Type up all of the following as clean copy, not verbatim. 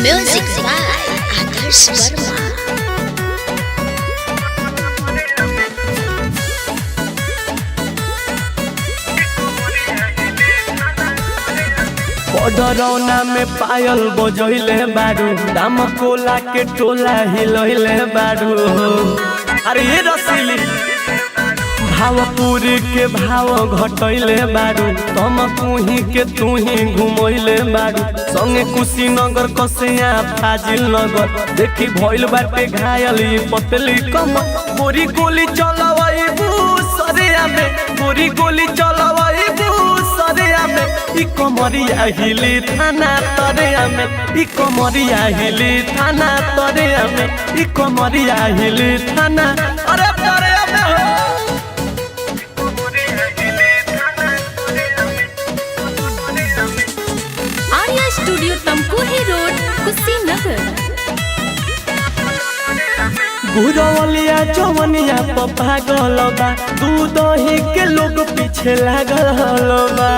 Music by Adarsh Verma. Darauna में पायल बजैले बारू दाम कोला के टोला हिलैले बारू। अरे ये रसीली भावपुरी के भाव घटैले बारू तम तुही के तुही घुमैले बारू संगे कुशीनगर कसिया फाजिल नगर देखी भइल बाटे घायल पतली कम गोरी गोली चलवैबू सरिया में गोरी गोली चलवैबू सरिया में ई कमरिया हिली थाना तरिया में ई कमरिया हिली थाना तरिया में ई कमरिया हिली थाना अरे तरिया में हो। Arya studio Tamkuhi road Kushinagar. गुरवलिया जवनिया पपा गलबा दूध ही के लोग पीछे लागल बा।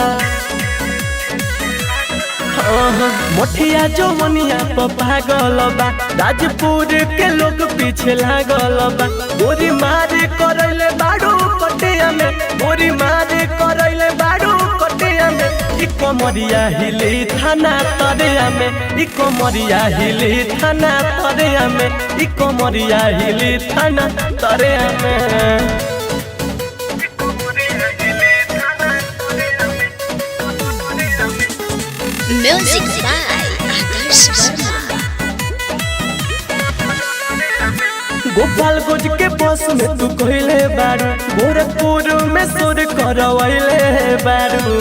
मोठिया जवनिया पपा गलबा राजपुर के लोग पीछे लागल बा। गोरी मारे करैले बाड़ू पटिया में गोरी मारे करैले बाड़ू पटिया में ई कमरिया हिली थाना तरिया में ई कमरिया हिली थाना तरिया में ई कमरिया हिली थाना तरिया में। Music by Adarsh Verma. Gopal goes के बस में तू कहले बारू गोरखपुर में सुर करवैले बारू।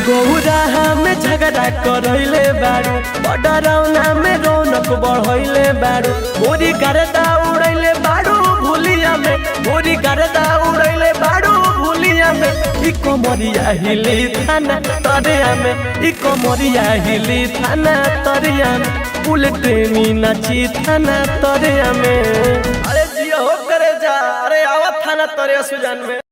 गौराहा में झगड़ा करैले बारू बडरौना में रौनक बढ़ैले बारू गोरी गर्दा उड़ैले बारू भूलिया में गोरी गर्दा उड़ैले बारू भूलिया में ई कमरिया हिली थाना तरिया में ई कमरिया हिली थाना तरिया में उलटेनी नाची थाना तरिया में। अरे जिया हो करे जा अरे आवा थाना तरिया सुजान में।